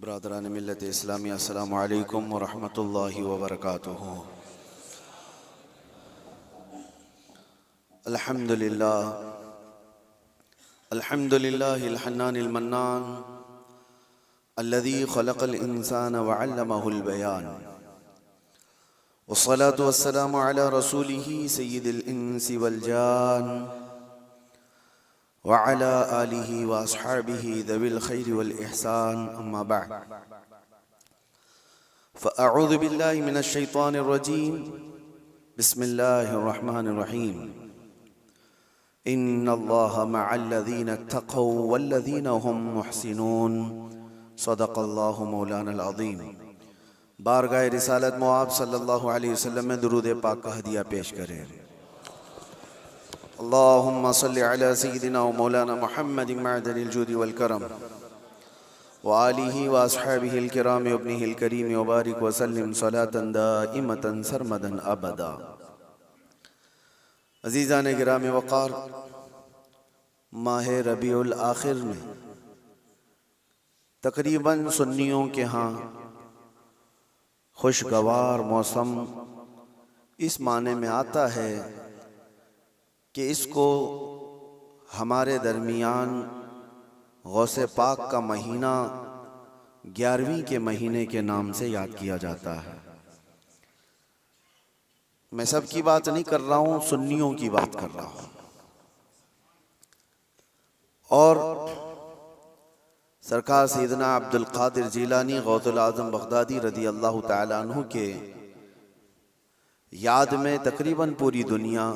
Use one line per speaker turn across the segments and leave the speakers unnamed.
बरादरान मिल्लत इस्लामी अस्सलामु अलैकुम व रहमतुल्लाहि व बरकातुहू। अल्हम्दुलिल्लाह अल्हम्दुलिल्लाहिल हन्नानिल मन्नान अल्लज़ी खलक़ल इंसाना व अल्लमहुल बयान वस्सलातु वस्सलामु अला रसूलिही सय्यिदिल इंसी वल जान व अला आलिही व अस्हाबिही ज़विल खैरि वल इहसान अम्मा बअद फ़अऊज़ु बिल्लाहि मिनश शैतानिर रजीम बिस्मिल्लाहिर रहमानिर रहीम इन्नल्लाहा मअल्लज़ीना इत्तक़ौ वल्लज़ीना हुम मुहसिनून सदक़ल्लाहु मौलानल अज़ीम। बारगाह रिसालत मुआब सल्लल्लाहु अलैहि वसल्लम में दुरूद पाक का हदिया पेश करें। अल्लाहुम्मा सल्लि अला सय्यिदिना व मौलाना मुहम्मदिन मअदनिल जूदि वल करम व आलिहि व अस्हाबिहिल किराम व इब्निहिल करीम व बारिक व सल्लिम सलातन दाइमतन सरमदन अबदा। अज़ीज़ान गिराम वक़ार, माह रबीउल आखिर में तकरीबन सुन्नियों के यहाँ खुशगवार मौसम इस माने में आता है कि इसको हमारे दरमियान गौसे पाक का महीना 11वीं के महीने के नाम से याद किया जाता है। मैं सब की बात नहीं कर रहा हूँ, सुन्नियों की बात कर रहा हूँ। और सरकार सैयदना अब्दुल कादिर जीलानी गौसुल आज़म बगदादी रज़ी अल्लाह तआला अन्हु के याद में तकरीबन पूरी दुनिया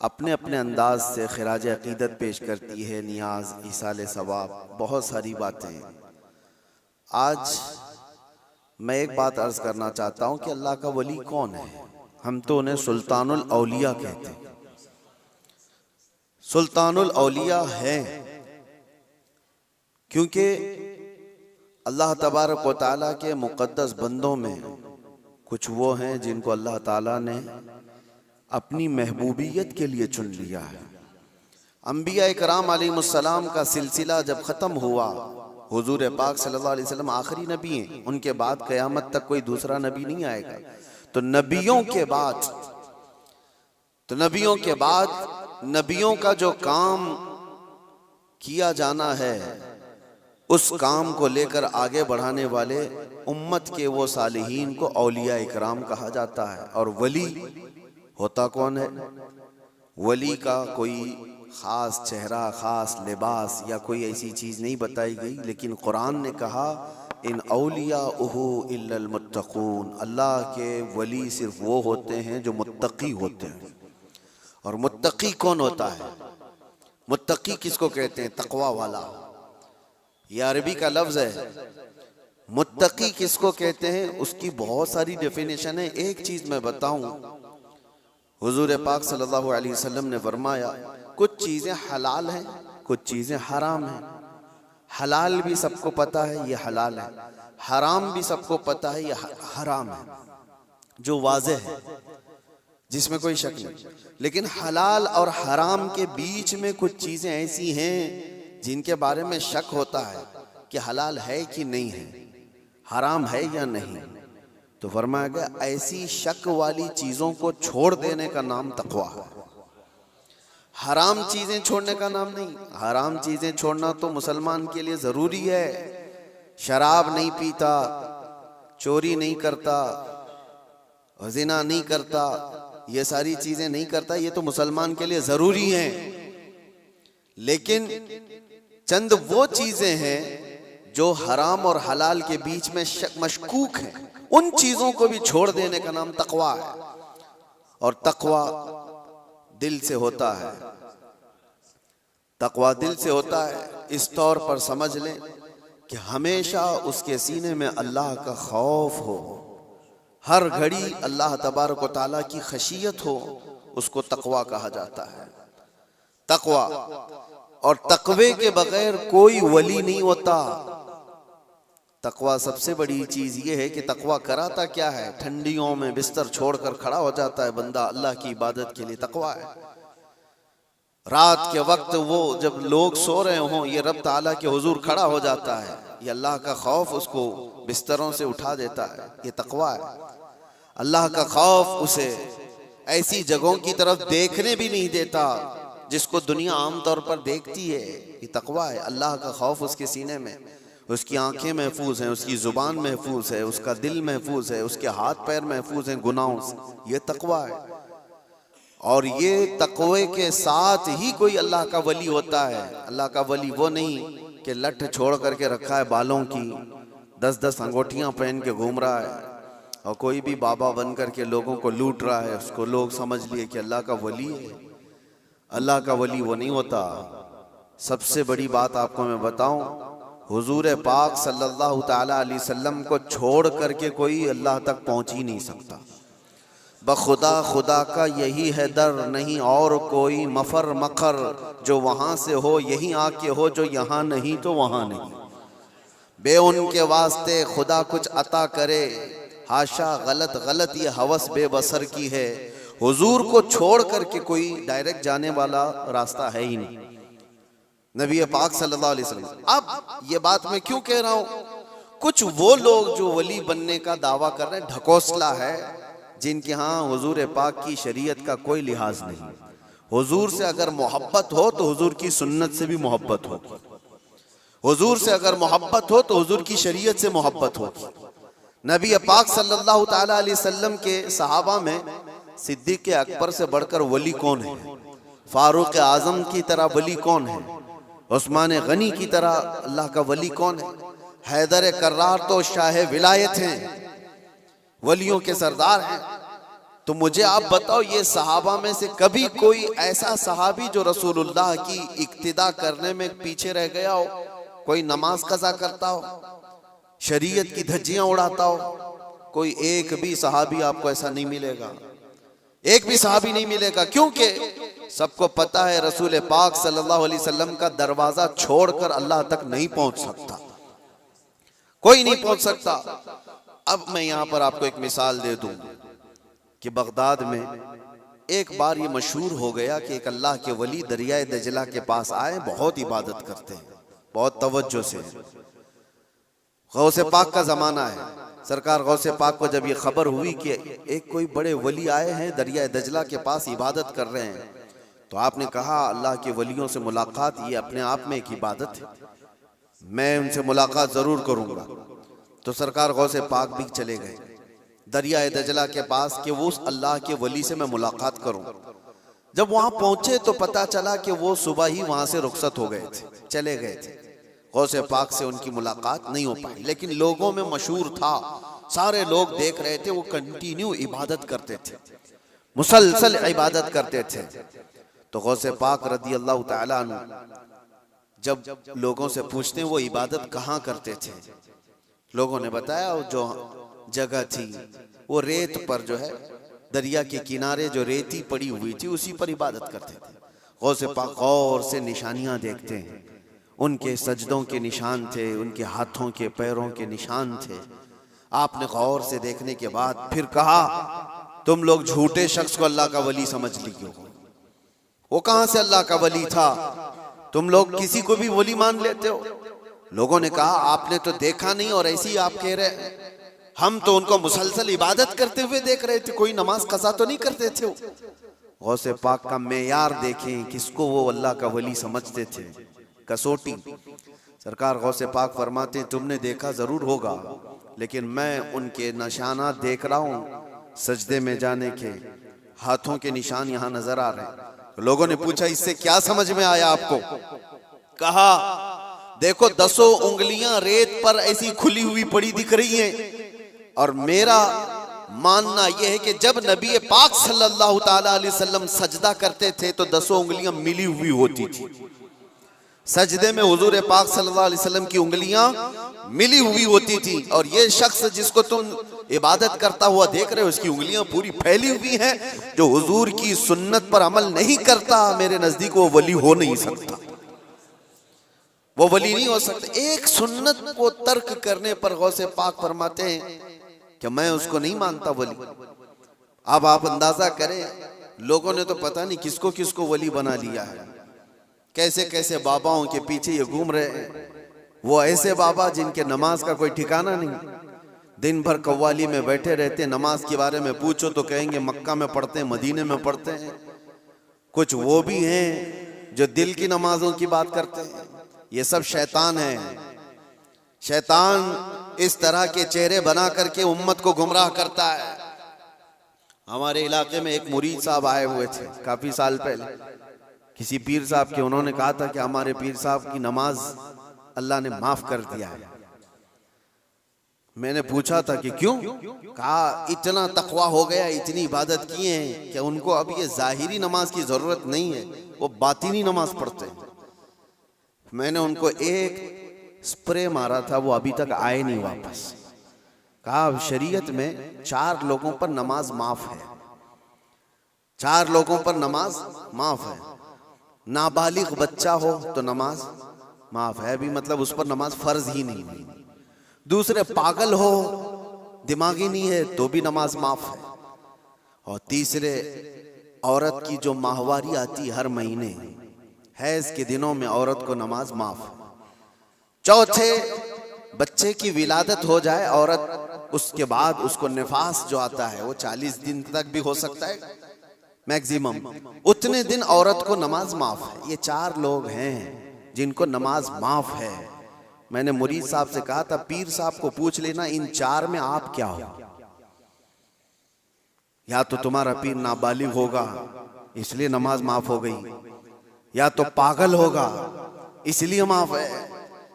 अपने अपने अंदाज से खिराज अकीदत पेश करती है, नियाज, इसाले सवाब, बहुत सारी बातें। आज मैं एक बात अर्ज करना चाहता हूँ कि अल्लाह का वली कौन है। हम तो उन्हें सुल्तानुल औलिया कहते हैं। सुल्तानुल औलिया है क्योंकि अल्लाह तबारक व तआला के मुक़द्दस बंदों में कुछ वो हैं जिनको अल्लाह ताला ने अपनी महबूबियत के लिए चुन लिया है। अंबिया इकराम अलैहिमुस्सलाम का सिलसिला जब ख़त्म हुआ, हुजूर पाक सल्लल्लाहु अलैहि वसल्लम आखिरी नबी हैं, उनके बाद क़यामत तक कोई दूसरा नबी नहीं आएगा। तो नबियों के बाद नबियों का जो काम किया जाना है, उस काम को लेकर आगे बढ़ाने वाले उम्मत के वो सालिहीन को औलिया इकराम कहा जाता है। और वली होता कौन है? वली का कोई ख़ास चेहरा, ख़ास लिबास या कोई ऐसी चीज़ नहीं बताई गई, लेकिन कुरान ने कहा इन औलियाउहु इल्लल मुत्तक़ून, अल्लाह के वली सिर्फ वो होते हैं जो मुत्तकी होते हैं। और मुत्तकी कौन होता है? मुत्तकी किसको कहते हैं? तक़वा वाला। ये अरबी का लफ्ज़ है। मुत्तकी किसको कहते हैं? उसकी बहुत सारी डेफिनेशन है। एक चीज़ मैं बताऊं, हुजूर पाक सल्लल्लाहु अलैहि वसल्लम ने फरमाया कुछ चीज़ें हलाल हैं, कुछ चीज़ें हराम हैं। हलाल भी सबको पता है ये हलाल है, हराम भी सबको पता है ये हराम है, जो वाज़ेह है, जिसमें कोई शक नहीं। लेकिन हलाल और हराम के बीच में कुछ चीज़ें ऐसी हैं जिनके बारे में शक होता है कि हलाल है कि नहीं है, हराम है या नहीं। तो फरमाया गया ऐसी शक वाली चीज़ों को छोड़ देने का नाम तक़वा है। हराम चीज़ें छोड़ने का नाम नहीं। हराम चीज़ें छोड़ना तो मुसलमान के लिए ज़रूरी है। शराब नहीं पीता, चोरी नहीं करता, ज़िना नहीं करता, ये सारी चीज़ें नहीं करता, ये तो मुसलमान के लिए ज़रूरी हैं। लेकिन चंद वो चीज़ें हैं जो हराम और हलाल के बीच में मशकूक हैं, उन चीज़ों को भी छोड़ देने का नाम तक़वा है। और तक़वा दिल से होता है। तक़वा दिल से होता है। इस तौर पर समझ लें कि हमेशा उसके सीने में अल्लाह का खौफ हो, हर घड़ी अल्लाह तबारक व तआला की खशियत हो, उसको तक़वा कहा जाता है। तक़वा और तक़वे के बगैर कोई वली नहीं होता। तक़वा सबसे बड़ी चीज़ ये है कि तक़वा कराता क्या है? ठंडियों में बिस्तर छोड़कर खड़ा हो जाता है बंदा अल्लाह की इबादत के लिए, तक़वा है। रात के वक्त वो जब लोग सो रहे हों, ये रब ताला के हुजूर खड़ा हो जाता है। ये अल्लाह का खौफ उसको बिस्तरों से उठा देता है। ये तकवा है। अल्लाह का खौफ उसे ऐसी जगहों की तरफ देखने भी नहीं देता जिसको दुनिया आमतौर पर देखती है। ये तकवा है। अल्लाह का खौफ उसके सीने में, उसकी आंखें महफूज हैं, उसकी जुबान महफूज है, उसका दिल महफूज है, उसके हाथ पैर महफूज हैं गुनाहों से। ये तकवा है। और ये तकवे के साथ ही कोई अल्लाह का वली होता है। अल्लाह का वली वो नहीं कि लठ छोड़ करके रखा है बालों की, 10-10 अंगूठियां पहन के घूम रहा है और कोई भी बाबा बन करके लोगों को लूट रहा है, उसको लोग समझ लिए कि अल्लाह का वली है। अल्लाह का वली वो नहीं होता। सबसे बड़ी बात आपको मैं बताऊं, हुजूर पाक सल्लल्लाहु ताला अलैहि वसल्लम को छोड़ करके कोई अल्लाह तक पहुंच ही नहीं सकता। बखुदा खुदा का यही है दर, नहीं और कोई मफर मखर, जो वहां से हो यही आके हो, जो यहाँ नहीं तो वहां नहीं। बे उनके वास्ते खुदा कुछ अता करे, हाशा गलत गलत ये हवस बेबसर की है। हुजूर को छोड़ करके कोई डायरेक्ट जाने वाला रास्ता है ही नहीं, नबी पाक सल्लल्लाहु अलैहि वसल्लम। अब ये बात मैं क्यों कह रहा हूं, कुछ वो लोग जो वली बनने का दावा कर रहे हैं, ढकोसला है, जिनके यहाँ हुजूर पाक की शरीयत का कोई लिहाज नहीं। हुजूर से अगर मोहब्बत हो तो हुजूर की सुन्नत से भी मोहब्बत होगी। हुजूर से अगर मोहब्बत हो तो हुजूर की शरीयत से मोहब्बत होगी। नबी पाक सल्लल्लाहु ताला अलैहि वसल्लम के सहाबा में सिद्दीक़ अकबर से बढ़कर वली कौन है? फारूक आजम की तरह वली कौन है? उस्मान गनी की तरह अल्लाह का वली कौन है? हैदर कर्रार तो शाह विलायत हैं, वलियों के सरदार हैं। तो मुझे आप बताओ, ये सहाबा में से कभी कोई ऐसा सहाबी जो रसूलुल्लाह की इक्तिदा करने में पीछे रह गया हो, कोई नमाज कज़ा करता हो, शरीयत की धज्जियां उड़ाता हो? कोई एक भी सहाबी आपको ऐसा नहीं मिलेगा, एक भी सहाबी नहीं मिलेगा। क्योंकि सबको पता है रसूल पाक सल्लल्लाहु अलैहि वसल्लम का दरवाजा छोड़कर अल्लाह तक नहीं पहुंच सकता, कोई नहीं पहुंच सकता। अब मैं यहां पर आपको एक मिसाल दे दूं कि बगदाद में एक बार ये मशहूर हो गया कि एक अल्लाह के वली दरियाए दजला के पास आए, बहुत इबादत करते हैं, बहुत तवज्जो से। गौसे पाक का जमाना है। सरकार गौसे पाक को जब ये खबर हुई कि एक कोई बड़े वली आए हैं दरियाए दजला के पास इबादत कर रहे हैं, तो आपने कहा अल्लाह के वलियों से मुलाकात ये अपने आप में एक इबादत है, मैं उनसे मुलाकात जरूर करूंगा। तो सरकार गौसे पाक भी चले गए दरियाए दजला के पास कि वो उस अल्लाह के वली से मैं मुलाकात करूं। जब वहां पहुंचे तो पता चला कि वो सुबह ही वहां से रुखसत हो गए थे, चले गए थे। गौसे पाक से उनकी मुलाकात नहीं हो पाई, लेकिन लोगों में मशहूर था, सारे लोग देख रहे थे, वो कंटिन्यू इबादत करते थे, मुसलसल इबादत करते थे। तो गौसे पाक रदी अल्लाह तआला अन्हु जब लोगों से पूछते हैं वो इबादत कहाँ करते थे, लोगों ने बताया जो जगह थी वो रेत पर जो है दरिया के किनारे जो रेती पड़ी हुई थी उसी पर इबादत करते थे। गौसे पाक गौर से निशानियां देखते हैं, उनके सजदों के निशान थे, उनके हाथों के पैरों के निशान थे। आपने गौर से देखने के बाद फिर कहा तुम लोग झूठे शख्स को अल्लाह का वली समझ लियो, वो कहां से अल्लाह का वली था, तुम लोग किसी को भी वली मान लेते हो। लोगों ने कहा आपने तो देखा नहीं और ऐसे ही आप कह रहे, हम तो उनको मुसलसल इबादत करते हुए देख रहे थे, कोई नमाज कज़ा तो नहीं करते थे। गौसे पाक का मेयार देखें, किसको वो अल्लाह का वली समझते थे, कसौटी। सरकार गौसे पाक फरमाते तुमने देखा जरूर होगा, लेकिन मैं उनके निशानात देख रहा हूँ, सजदे में जाने के, हाथों के निशान यहाँ नजर आ रहे हैं। तो लोगों ने पूछा इससे क्या समझ में आया आपको? कहा देखो 10 उंगलियां रेत पर ऐसी खुली हुई पड़ी दिख रही हैं, और मेरा मानना यह है कि जब नबी पाक सल्लल्लाहु ताला अलैहि वसल्लम सजदा करते थे तो 10 उंगलियां मिली हुई होती थी। सजदे में हुजूर पाक सल्लल्लाहु अलैहि वसल्लम की उंगलियां मिली हुई होती थी, और ये शख्स जिसको तुम इबादत करता हुआ देख रहे हो उसकी उंगलियां पूरी फैली हुई हैं। जो हुजूर की सुन्नत पर अमल नहीं करता, मेरे नजदीक वो वली हो नहीं सकता, वो वली नहीं हो सकता। एक सुन्नत को तर्क करने पर गौसे पाक फरमाते हैं कि मैं उसको नहीं मानता वली। अब आप अंदाजा करें, लोगों ने तो पता नहीं किसको किसको वली बना लिया है। कैसे कैसे बाबाओं के पीछे ये घूम रहे हैं। वो ऐसे बाबा जिनके नमाज का कोई ठिकाना नहीं, दिन भर कव्वाली में बैठे रहते, नमाज के बारे में पूछो तो कहेंगे मक्का में पढ़ते हैं, मदीने में पढ़ते हैं। कुछ वो भी हैं जो दिल की नमाजों की बात करते हैं। ये सब शैतान है। शैतान इस तरह के चेहरे बना करके उम्मत को गुमराह करता है। हमारे इलाके में एक मुरीद साहब आए हुए थे काफी साल पहले, किसी पीर साहब के। उन्होंने कहा था कि हमारे पीर साहब की नमाज अल्लाह ने माफ कर दिया है। मैंने पूछा था कि क्यों? कहा इतना तकवा हो गया, इतनी इबादत किए हैं कि उनको अब ये जाहिरी नमाज की जरूरत नहीं है, वो बातिनी नमाज पढ़ते हैं। मैंने उनको एक स्प्रे मारा था, वो अभी तक आए नहीं वापस। कहा शरीयत में 4 लोगों पर नमाज माफ है, 4 लोगों पर नमाज माफ है। नाबालिग बच्चा हो तो नमाज माफ है, भी मतलब उस पर नमाज फर्ज ही नहीं हुई। दूसरे पागल हो, दिमागी नहीं है, तो भी नमाज माफ है। और तीसरे औरत की जो माहवारी आती हर महीने, हैज के दिनों में औरत को नमाज माफ है। चौथे बच्चे की विलादत हो जाए औरत, उसके बाद उसको निफास जो आता है वो 40 दिन तक भी हो सकता है मैक्सिमम, उतने दिन औरत को नमाज माफ है। ये 4 लोग हैं जिनको नमाज माफ है। मैंने मुरीद साहब से कहा था पीर साहब को पूछ लेना इन 4 में आप क्या हो। या तो तुम्हारा पीर नाबालिग होगा इसलिए नमाज माफ हो गई, या तो पागल होगा इसलिए माफ है,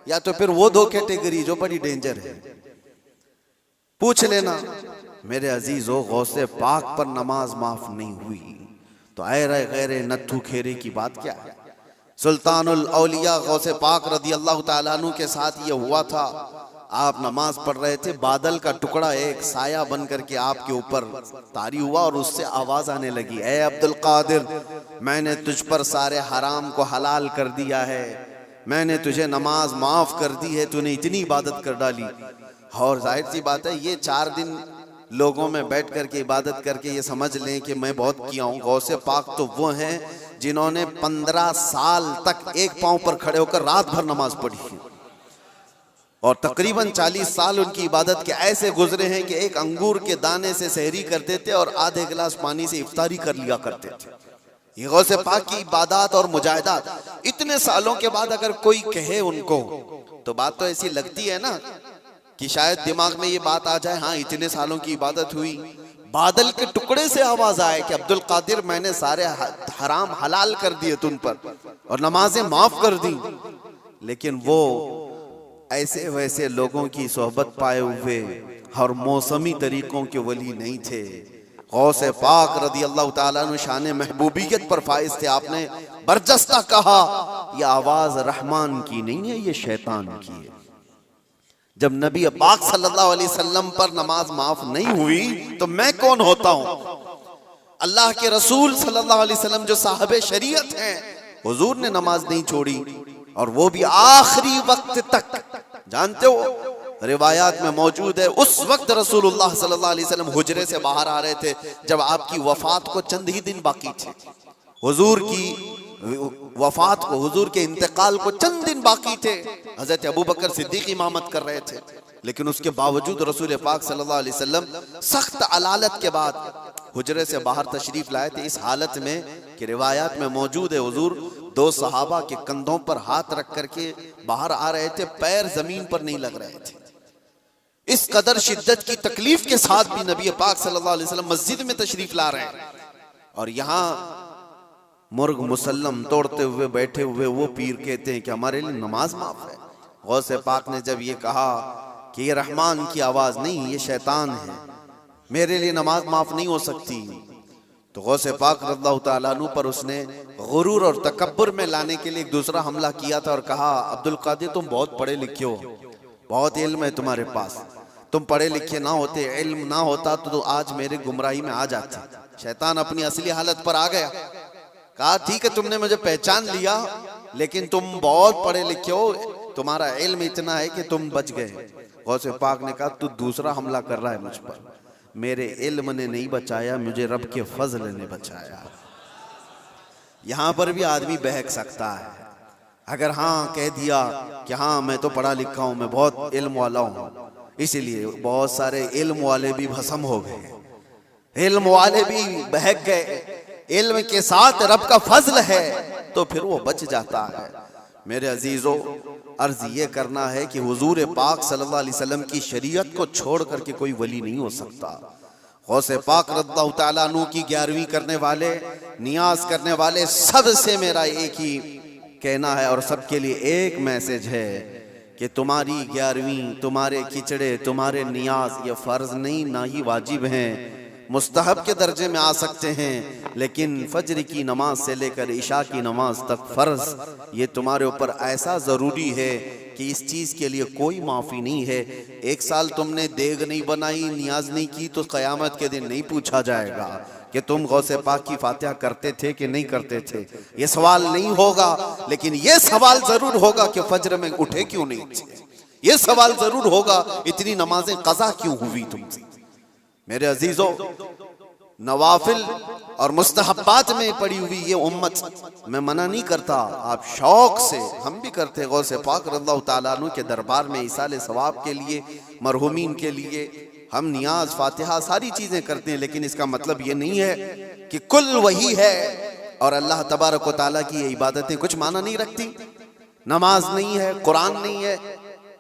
या तो फिर वो 2 कैटेगरी जो बड़ी डेंजर है। पूछ लेना। मेरे अजीजों, गौसे पाक पर नमाज माफ नहीं हुई तो ऐरे गैरे नत्थु खेरे की बात क्या है। सुल्तानुल औलिया गौसे पाक रदी अल्लाह ताला अन्हु के साथ ये हुआ था। आप नमाज पढ़ रहे थे, बादल का टुकड़ा एक साया बन करके आपके ऊपर तारी हुआ और उससे आवाज आने लगी, ए अब्दुल कादिर, मैंने तुझ पर सारे हराम को हलाल कर दिया है, मैंने तुझे नमाज माफ कर दी है, तूने इतनी इबादत कर डाली। और जाहिर सी बात है ये 4 दिन लोगों में बैठ करके इबादत करके ये समझ लें कि मैं बहुत किया हूँ। गौसे पाक तो वो हैं जिन्होंने 15 साल तक एक पांव पर खड़े होकर रात भर नमाज पढ़ी है, और तकरीबन 40 साल उनकी इबादत के ऐसे गुजरे हैं कि एक अंगूर के दाने से सहरी करते थे और आधे गिलास पानी से इफ्तारी कर लिया करते थे। ये गौसे पाक की इबादत और मुजाहिदात इतने सालों के बाद अगर कोई कहे उनको तो बात तो ऐसी लगती है ना कि शायद दिमाग में ये बात आ जाए, हाँ इतने सालों की इबादत हुई, बादल के टुकड़े से आवाज आए कि अब्दुल कादिर मैंने सारे हराम हलाल कर दिए तुम पर और नमाजें माफ कर दी। लेकिन वो ऐसे वैसे लोगों की सोहबत पाए हुए और मौसमी तरीकों के वली नहीं थे। गौसे पाक रदी अल्लाह ताला अन्हु शान महबूबियत पर फाइज थे। आपने बरजस्ता कहा यह आवाज रहमान की नहीं है, ये शैतान की है। जब नबी पाक सल्लल्लाहु अलैहि वसल्लम पर नमाज माफ नहीं हुई तो मैं कौन होता हूं? अल्लाह के रसूल सल्लल्लाहु अलैहि वसल्लम जो साहबे शरीयत हैं, हुजूर ने नमाज नहीं छोड़ी और वो भी आखिरी वक्त तक। जानते हो रिवायात में मौजूद है उस वक्त रसूलुल्लाह सल्लल्लाहु अलैहि वसल्लम हुजरे से बाहर आ रहे थे जब आपकी वफात को चंद ही दिन बाकी थे। हुजूर की वफात को, हुजूर के इंतकाल को चंद दिन बाकी थे। हजरत अबू बकर सिद्दीक इमामत कर रहे थे, लेकिन उसके बावजूद रसूल पाक सल्लल्लाहु अलैहि वसल्लम सख्त अलालत के बाद हुजरे से बाहर तशरीफ लाए थे, इस हालत में कि रिवायात में मौजूद है हुजूर 2 सहाबा के कंधों पर हाथ रख करके बाहर आ रहे थे, पैर जमीन पर नहीं लग रहे थे। इस कदर शिद्दत की तकलीफ के साथ भी नबी पाक सल्लल्लाहु अलैहि वसल्लम मस्जिद में तशरीफ ला रहे हैं और यहाँ मुर्ग मुसल्लम तोड़ते हुए बैठे हुए वो पीर कहते हैं कि हमारे लिए नमाज माफ है। गौसे पाक ने जब ये कहा कि ये रहमान की आवाज नहीं, ये शैतान है, मेरे लिए नमाज माफ नहीं हो सकती, तो गौसे पाक रज़ियल्लाहु ताला अन्हु पर उसने गुरूर और तकब्बुर में लाने के लिए एक दूसरा हमला किया था और कहा, अब्दुल कादिर तुम बहुत पढ़े लिखे हो, बहुत इल्म है तुम्हारे पास, तुम पढ़े लिखे ना होते, इल्म ना होता तो आज मेरे गुमराही में आ जाते। शैतान अपनी असली हालत पर आ गया। कहा ठीक है तुमने मुझे पहचान लिया, लेकिन तुम बहुत पढ़े लिखे हो, तुम्हारा इल्म इतना है कि तुम बच गए। गौसे पाक ने कहा तू दूसरा हमला कर रहा है मुझ पर, मेरे इल्म ने नहीं बचाया, मुझे रब के फजल ने बचाया। यहां पर भी आदमी बहक सकता है,
अगर हाँ कह दिया कि हाँ मैं तो पढ़ा लिखा हूं, मैं बहुत इल्म वाला हूं, इसीलिए बहुत सारे इल्म वाले भी भस्म हो गए, इल्म वाले भी बहक गए। इल्म के साथ रब का फजल है तो फिर वो बच जाता है। मेरे अजीजों, अर्ज ये करना है कि हुजूर पाक सल्लल्लाहु अलैहि वसल्लम की शरीयत को छोड़ करके कोई वली नहीं हो सकता। गौसे पाक रज़ियल्लाहु तआला अन्हु की 11वीं करने वाले, नियाज करने वाले, सबसे मेरा एक ही कहना है और सबके लिए एक मैसेज है कि तुम्हारी 11वीं, तुम्हारे खिचड़े, तुम्हारे नियाज ये फर्ज नहीं, ना ही वाजिब हैं, मुस्तहब के दर्जे में आ सकते हैं, लेकिन फज्र की नमाज से लेकर इशा की नमाज तक फर्ज ये तुम्हारे ऊपर ऐसा जरूरी है कि इस चीज के लिए कोई माफी नहीं है। एक साल तुमने देग नहीं बनाई, नियाज नहीं की, तो कयामत के दिन नहीं पूछा जाएगा कि तुम गौसे पाक की फातिहा करते थे कि नहीं करते थे, ये सवाल नहीं होगा। लेकिन ये सवाल जरूर होगा कि फज्र में उठे क्यों नहीं थे, ये सवाल जरूर होगा इतनी नमाजें कज़ा क्यों हुई तुमसे। मेरे अजीजों, नवाफिल और मुस्तहब्बात में पड़ी हुई ये उम्मत, मैं मना नहीं करता, आप शौक से, हम भी करते हैं गौसे पाक रज़ियल्लाहु तआला अन्हु के दरबार में इसाले सवाब के लिए, मरहुमीन के लिए हम नियाज, फातिहा, सारी चीजें करते हैं, लेकिन इसका मतलब ये नहीं है कि कुल वही है और अल्लाह तबारक व तआला की ये इबादतें कुछ माना नहीं रखती। नमाज नहीं है, कुरान नहीं है।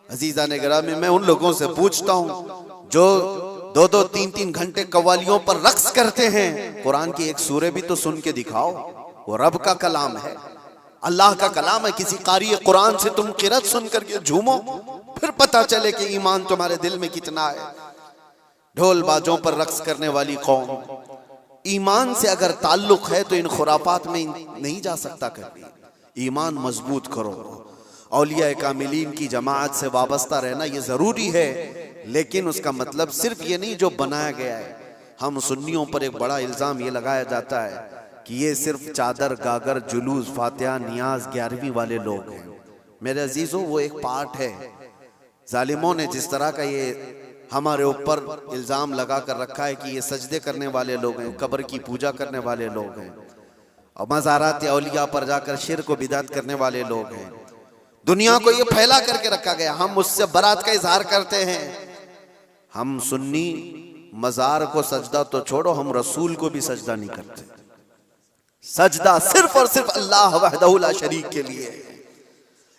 अजीज़ान गिरामी, मैं उन लोगों से पूछता हूँ जो 2-2, 3-3 घंटे कव्वालियों पर रक्स करते हैं, कुरान की एक सूरे भी तो सुन के दिखाओ। वो रब का कलाम है, अल्लाह का कलाम है। किसी कारी कुरान से तुम किरत सुन करके झूमो, फिर पता चले कि ईमान तुम्हारे दिल में कितना है। ढोल बाजों पर रक्स करने वाली कौम, ईमान से अगर ताल्लुक है तो इन खुराफात में नहीं जा सकता। कभी ईमान मजबूत करो, औलिया कामिलीन की जमात से वाबस्ता रहना ये जरूरी है, लेकिन उसका मतलब सिर्फ ये नहीं जो बनाया गया है। हम सुन्नियों पर एक बड़ा इल्जाम ये लगाया जाता है कि ये सिर्फ चादर, गागर, जुलूस, फातिहा, नियाज, 11वीं वाले लोग हैं। मेरे अजीजों, वो एक पार्ट है। जालिमों ने जिस तरह का ये हमारे ऊपर इल्जाम लगा कर रखा है कि ये सजदे करने वाले लोग हैं, कब्र की पूजा करने वाले लोग हैं, और मज़ारात औलिया पर जाकर शिर्क व बिदअत करने वाले लोग हैं, दुनिया को ये फैला करके रखा गया। हम उससे बरात का इजहार करते हैं। हम सुन्नी मजार को सजदा तो छोड़ो, हम रसूल को भी सजदा नहीं करते। सजदा सिर्फ और सिर्फ अल्लाह वहदहू ला शरीक के लिए है,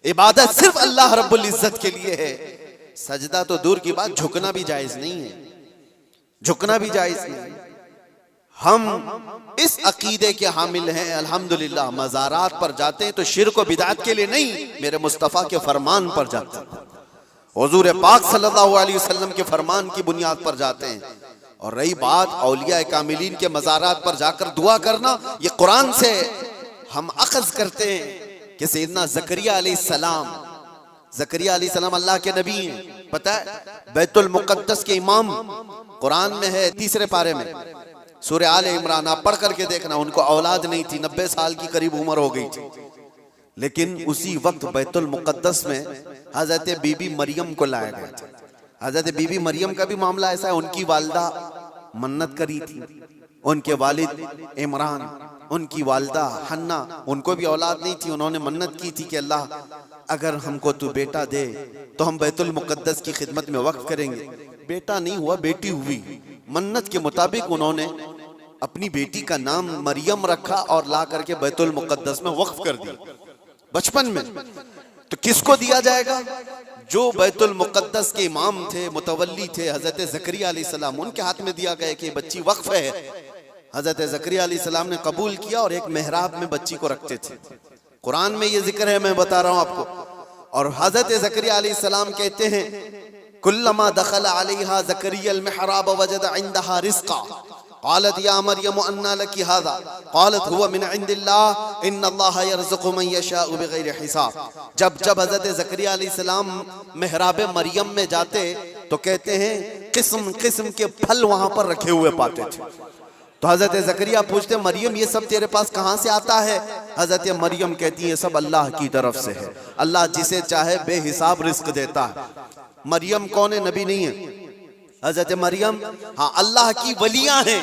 इबादत सिर्फ अल्लाह रब्बुल इज्जत के लिए है। सजदा तो दूर की बात, झुकना भी जायज नहीं है, झुकना भी जायज नहीं। हम इस अकीदे के हामिल हैं, अल्हम्दुलिल्लाह, मज़ारात पर जाते हैं तो शिर्क व बिदअत के लिए नहीं, मेरे मुस्तफ़ा के फरमान पर जाते हैं, हुजूर पाक सल्लल्लाहु अलैहि वसल्लम के फरमान की बुनियाद पर जाते हैं। और रही बात औलिया कामिलीन के मज़ारात पर जाकर दुआ करना, ये कुरान से हम अख़ज़ करते हैं कि सैयदना ज़करिया अलैहिस्सलाम, ज़करिया अलैहिस्सलाम अल्लाह के नबी हैं। पता है, बैतुल मुक़द्दस के इमाम, कुरान में है 3 पारे में, सूरह आले इमरान, आप पढ़ करके देखना। उनको औलाद नहीं थी, 90 साल की करीब उम्र हो गई थी, लेकिन उसी वक्त बैतुल मुक़द्दस में हजरत बीबी मरियम को लाया गया था। हजरत बीबी मरियम का भी मामला ऐसा है, उनकी वालिदा मन्नत करी थी, उनके वालिद इमरान, उनकी वालिदा हन्ना, उनको भी औलाद नहीं थी। उन्होंने मन्नत की थी कि अल्लाह अगर हमको तू बेटा दे तो हम बैतुल मुक़द्दस की खिदमत में वक्फ करेंगे। बेटा नहीं हुआ, बेटी हुई। मन्नत के मुताबिक उन्होंने अपनी बेटी का नाम मरियम रखा और ला करके बैतुल मुक़द्दस में वक्फ कर दिया बचपन में। तो किसको दिया जाएगा? जो बैतुल मुक़द्दस के इमाम थे, मुतवल्ली थे, हजरत ज़करिया अलैहिस्सलाम, उनके हाथ में दिया गया कि बच्ची वक्फ है। हजरत ज़करिया अलैहिस्सलाम ने कबूल किया और एक मेहराब में बच्ची को रखते थे। कुरान में ये जिक्र है, मैं बता रहा हूँ आपको। और हजरत ज़करिया अलैहिस्सलाम कहते हैं, कुल्लमा दखल अलैहा ज़करिया अल-मिहराब वजद इंदहा रिज़्क़ा क़ालत या मरियम अन्ना लकी हाज़ा क़ालत हुवा मिन इंदिल्लाह इन्नल्लाह यर्ज़ुक़ु मन यशाअ बिग़ैरि हिसाब। जब जब हज़रत ज़करिया अलैहिस्सलाम मेहराब मरियम में जाते तो कहते हैं किस्म किस्म के फल वहां पर रखे हुए पाते थे। तो हज़रत ज़करिया पूछते, मरियम ये सब तेरे पास कहाँ से आता है? हज़रत मरियम कहती है, सब अल्लाह की तरफ से है, अल्लाह जिसे चाहे बेहिसाब रिज़्क़ देता है। मरियम कौन है? नबी नहीं है। हजरत मरियम हाँ अल्लाह की वलियां हैं,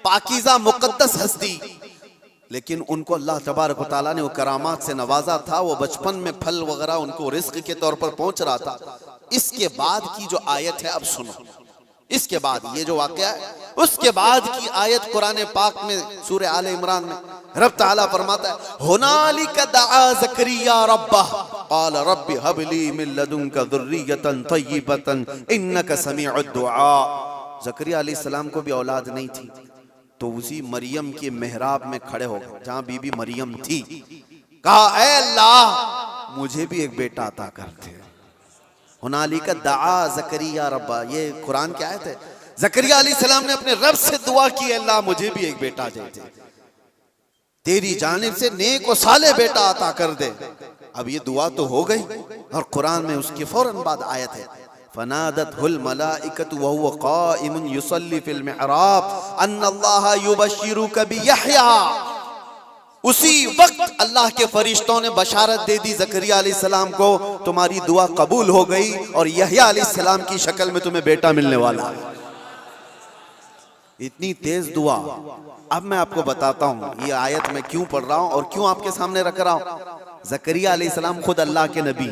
पाकीज़ा मुक़द्दस हस्ती।
लेकिन उनको अल्लाह तबारक व तआला ने वो करामात से नवाजा था, वो बचपन में फल वगैरह उनको रिस्क के तौर पर पहुंच रहा था। इसके बाद की जो आयत है अब सुनो, इसके बाद ये जो वाकया है उसके बाद की आयत कुरान पाक में सूरह आले इमरान में रब ताला फरमाता है हुनालिका दआ ज़करिया रब्बह क़ाल रब्बि हबली मिन लदुनका ज़ुर्रियतन तय्यिबतन इन्नका समीउद दुआ। ज़करिया अलैहिस्सलाम को भी औलाद नहीं थी, तो उसी मरियम के मेहराब में खड़े हो गए जहां बीबी मरियम थी, कहा ऐ अल्लाह मुझे भी एक बेटा अता कर दे। हुनालिका दआ ज़करिया रब्बा, ये कुरान की आयत है। ज़करिया अलैहिस्सलाम ने अपने रब से दुआ की, अल्लाह मुझे भी एक बेटा दे दे, तेरी जानिब से नेक और साले बेटा अता कर दे। अब ये दुआ तो हो गई और कुरान में उसके फौरन बाद आयत है फनादतहुल मलाइकतु व हुवा क़ाइमुन युसल्ली फिल मिहराब अन्नल्लाह युबश्शिरुका बियहया। उसी वक्त अल्लाह के फरिश्तों ने बशारत दे दी ज़करिया अलैहिस्सलाम को, तुम्हारी दुआ कबूल हो गई और यहया अलैहिस्सलाम की शक्ल में तुम्हें बेटा मिलने वाला है। इतनी तेज दुआ। अब मैं आपको बताता हूं ये आयत मैं क्यों पढ़ रहा हूं और क्यों आपके सामने रख रहा हूं। ज़करिया अलैहिस्सलाम खुद अल्लाह के नबी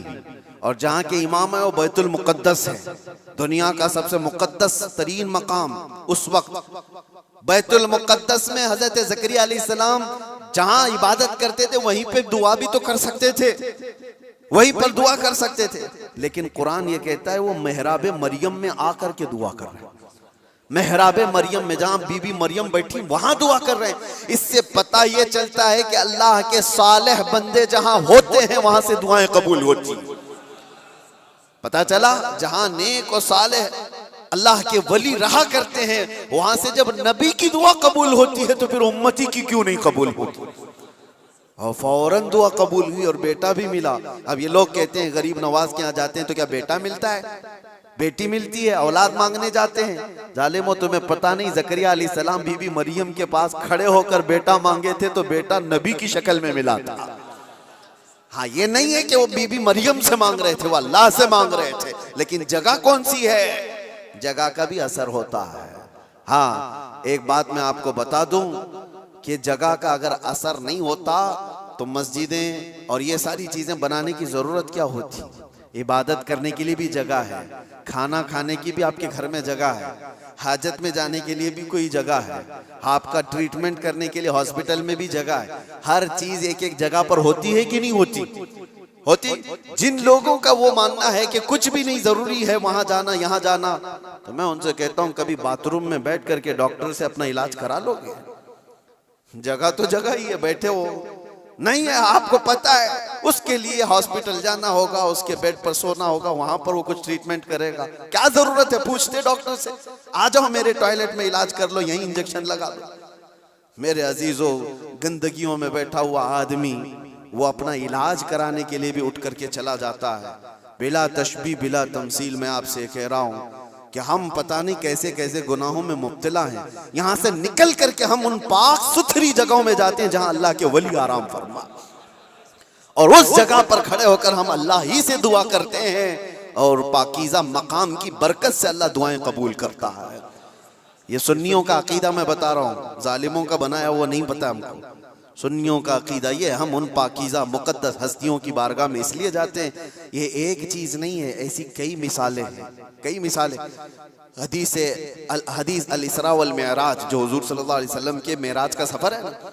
और जहां के इमाम है वो बैतुल मुक़द्दस है, दुनिया का सबसे मुक़द्दस तरीन मकाम। उस वक्त बैतुल मुक़द्दस में हजरत ज़करिया अलैहिस्सलाम जहां इबादत करते थे वहीं पे दुआ भी तो कर सकते थे, वहीं पर दुआ कर सकते थे, लेकिन कुरान ये कहता है वो मेहराब मरियम में आकर के दुआ कर रहे हैं। मेहराब मरियम में जहां बीबी मरियम बैठी वहां दुआ कर रहे हैं। इससे पता ये चलता है कि अल्लाह के सालेह बंदे जहां होते हैं वहां से दुआएं कबूल होती। पता चला जहां नेक और सालेह अल्लाह के वली रहा करते हैं वहां से जब नबी की दुआ कबूल होती है तो फिर उम्मती की क्यों नहीं कबूल होती। और फौरन दुआ कबूल हुई और बेटा भी मिला। अब ये लोग कहते हैं गरीब नवाज के यहाँ जाते हैं तो क्या बेटा मिलता है, बेटी मिलती है, औलाद मांगने जाते हैं। जालिमो तुम्हें पता नहीं ज़करिया अलैहिस्सलाम बीबी मरियम के पास खड़े होकर बेटा मांगे थे तो बेटा नबी की शक्ल में मिला था। हाँ ये नहीं है कि वो बीबी मरियम से मांग रहे थे, वो अल्लाह से मांग रहे थे, लेकिन जगह कौन सी है, जगह का भी असर होता है। हाँ एक बात मैं आपको बता दूं कि जगह का अगर असर नहीं होता तो मस्जिदें और ये सारी चीजें बनाने की जरूरत क्या होती। इबादत करने के लिए भी जगह है, खाना खाने की भी आपके घर में जगह है, हाजत में जाने के लिए भी कोई जगह है, आपका ट्रीटमेंट करने के लिए हॉस्पिटल में भी जगह है। हर चीज एक एक जगह पर होती है कि नहीं होती, होती। जिन लोगों का वो मानना है कि कुछ भी नहीं जरूरी है वहां जाना यहाँ जाना, तो मैं उनसे कहता हूँ कभी बाथरूम में बैठ करके डॉक्टर से अपना इलाज करा लोगे। जगह तो जगह ही है, बैठे हो नहीं है, आपको पता है उसके लिए हॉस्पिटल जाना होगा, उसके बेड पर सोना होगा, वहां पर वो कुछ ट्रीटमेंट करेगा। क्या जरूरत है, पूछते डॉक्टर से, आ जाओ मेरे टॉयलेट में इलाज कर लो, यही इंजेक्शन लगा लो। मेरे अजीजों, गंदगियों में बैठा हुआ आदमी वो अपना इलाज कराने के लिए भी उठ करके चला जाता है। बिला तशबीह बिला तमसील मैं आपसे कह रहा हूं कि हम पता नहीं कैसे कैसे गुनाहों में मुब्तला हैं। यहाँ से निकल करके हम उन पाक सुथरी जगहों में जाते हैं जहां अल्लाह के वली आराम फरमा, और उस जगह पर खड़े होकर हम अल्लाह ही से दुआ करते हैं और पाकीज़ा मकाम की बरकत से अल्लाह दुआएं कबूल करता है। ये सुन्नियों का अकीदा मैं बता रहा हूँ, जालिमों का बनाया हुआ नहीं पता हमको। सुन्नियों का अकीदा ये, हम उन पाकीज़ा मुक़द्दस हस्तियों की बारगाह में इसलिए जाते हैं। ये एक चीज़ नहीं है, ऐसी कई मिसालें हैं, कई मिसालें। हदीस अल इसरा वल मिअराज जो हुजूर सल्लल्लाहु अलैहि वसल्लम के मेराज का सफ़र है ना,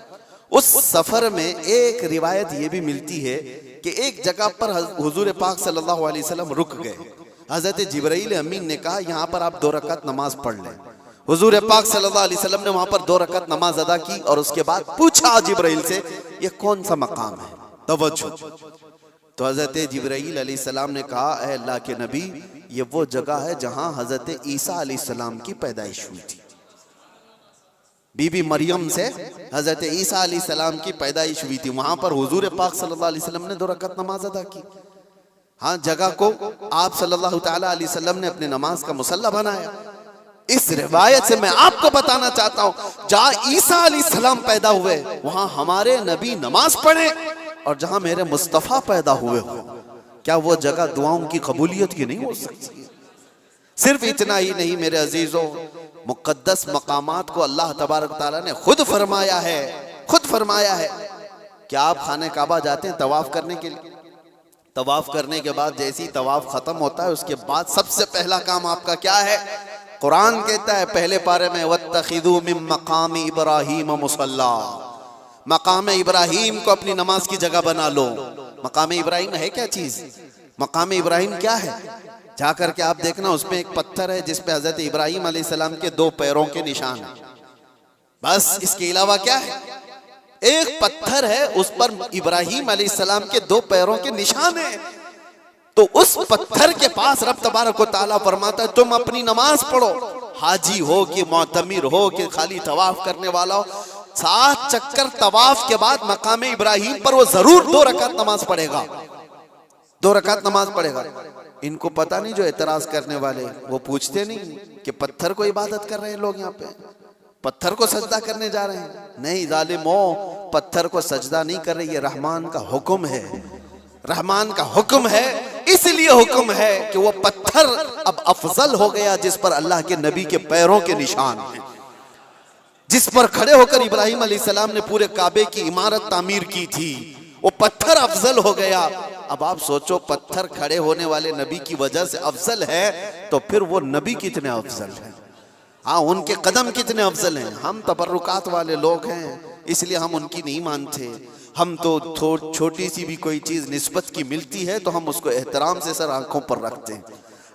उस सफ़र में एक रिवायत ये भी मिलती है कि एक जगह पर हुजूर पाक सल्लल्लाहु अलैहि वसल्लम रुक गए। हज़रत जिब्राइल अमीन ने कहा यहाँ पर आप 2 रकात नमाज पढ़ लें। हुजूर पाक सल्लल्लाहु अलैहि वसल्लम ने वहां पर 2 रकात नमाज अदा की और उसके बाद पूछा जिब्राइल से ये कौन सा मकाम है, तवज्जो। तो हजरत जिब्राइल अलैहिस्सलाम ने कहा ऐ अल्लाह के नबी, ये वो जगह है जहां हजरत ईसा अलैहिस्सलाम की पैदाइश हुई थी। बीबी मरियम से हजरत ईसा अलैहिस्सलाम की पैदाइश हुई थी, वहां पर हुजूर पाक सल्लल्लाहु अलैहि वसल्लम ने 2 रकात नमाज अदा की। हाँ जगह को आप सल्लल्लाहु तआला अलैहि वसल्लम ने अपने नमाज का मुसल्ला बनाया। इस रिवायत से मैं आपको बताना चाहता हूं जहां ईसा अलैहिस्सलाम पैदा हुए वहां हमारे नबी नमाज पढ़े, और जहां मेरे मुस्तफा पैदा हुए हो, क्या वो जगह दुआओं की कबूलियत की नहीं हो सकती। सिर्फ इतना ही नहीं मेरे अजीजों, मुक़द्दस मकामात को अल्लाह तबारक तआला ने खुद फरमाया है खुद फरमाया है कि आप खाने काबा जाते हैं तवाफ करने के लिए, तवाफ करने के बाद जैसे ही तवाफ खत्म होता है उसके बाद सबसे पहला काम आपका क्या है? कुरान कहता है पहले पारे में, वत्तखिदू मिन मकाम इब्राहीम मुसल्ला, मकाम इब्राहिम को अपनी नमाज की जगह बना लो। मकाम इब्राहिम है क्या चीज? मकाम इब्राहिम क्या है? जाकर के आप देखना, उसमें एक पत्थर है जिसपे हजरत इब्राहिम अलैहिस्सलाम के 2 पैरों के निशान है, बस इसके अलावा क्या है? एक पत्थर है, उस पर इब्राहिम अलैहिस्सलाम के 2 पैरों के निशान है। तो उस पत्थर के पास रब तबारक व तआला फरमाता है तुम अपनी नमाज पढ़ो, हाजी हो कि मोतमिर हो कि खाली तवाफ करने वाला हो, 7 चक्कर तवाफ के बाद मकाम इब्राहिम पर वो जरूर 2 रकात नमाज पढ़ेगा, 2 रकात नमाज पढ़ेगा। इनको पता नहीं, जो एतराज करने वाले वो पूछते नहीं कि पत्थर को इबादत कर रहे हैं लोग, यहाँ पे पत्थर को सजदा करने जा रहे हैं। नहीं जालिमो, पत्थर को सजदा नहीं कर रहे, ये रहमान का हुक्म है, रहमान का हुक्म है। इसलिए हुक्म है कि वो पत्थर अब अफजल हो गया जिस पर अल्लाह के नबी के पैरों के निशान हैं, जिस पर खड़े होकर इब्राहिम अलैहिस्सलाम ने पूरे काबे की इमारत तामीर की थी, वो पत्थर अफजल हो गया। अब आप सोचो, पत्थर खड़े होने वाले नबी की वजह से अफजल है, तो फिर वो नबी कितने अफजल हैं? हाँ, उनके कदम कितने अफजल हैं। हम तबर्रुकात वाले लोग हैं, इसलिए हम उनकी नहीं मानते। हम तो छोटी सी भी कोई चीज निस्बत की मिलती है तो हम उसको एहतराम से सर आंखों पर रखते हैं।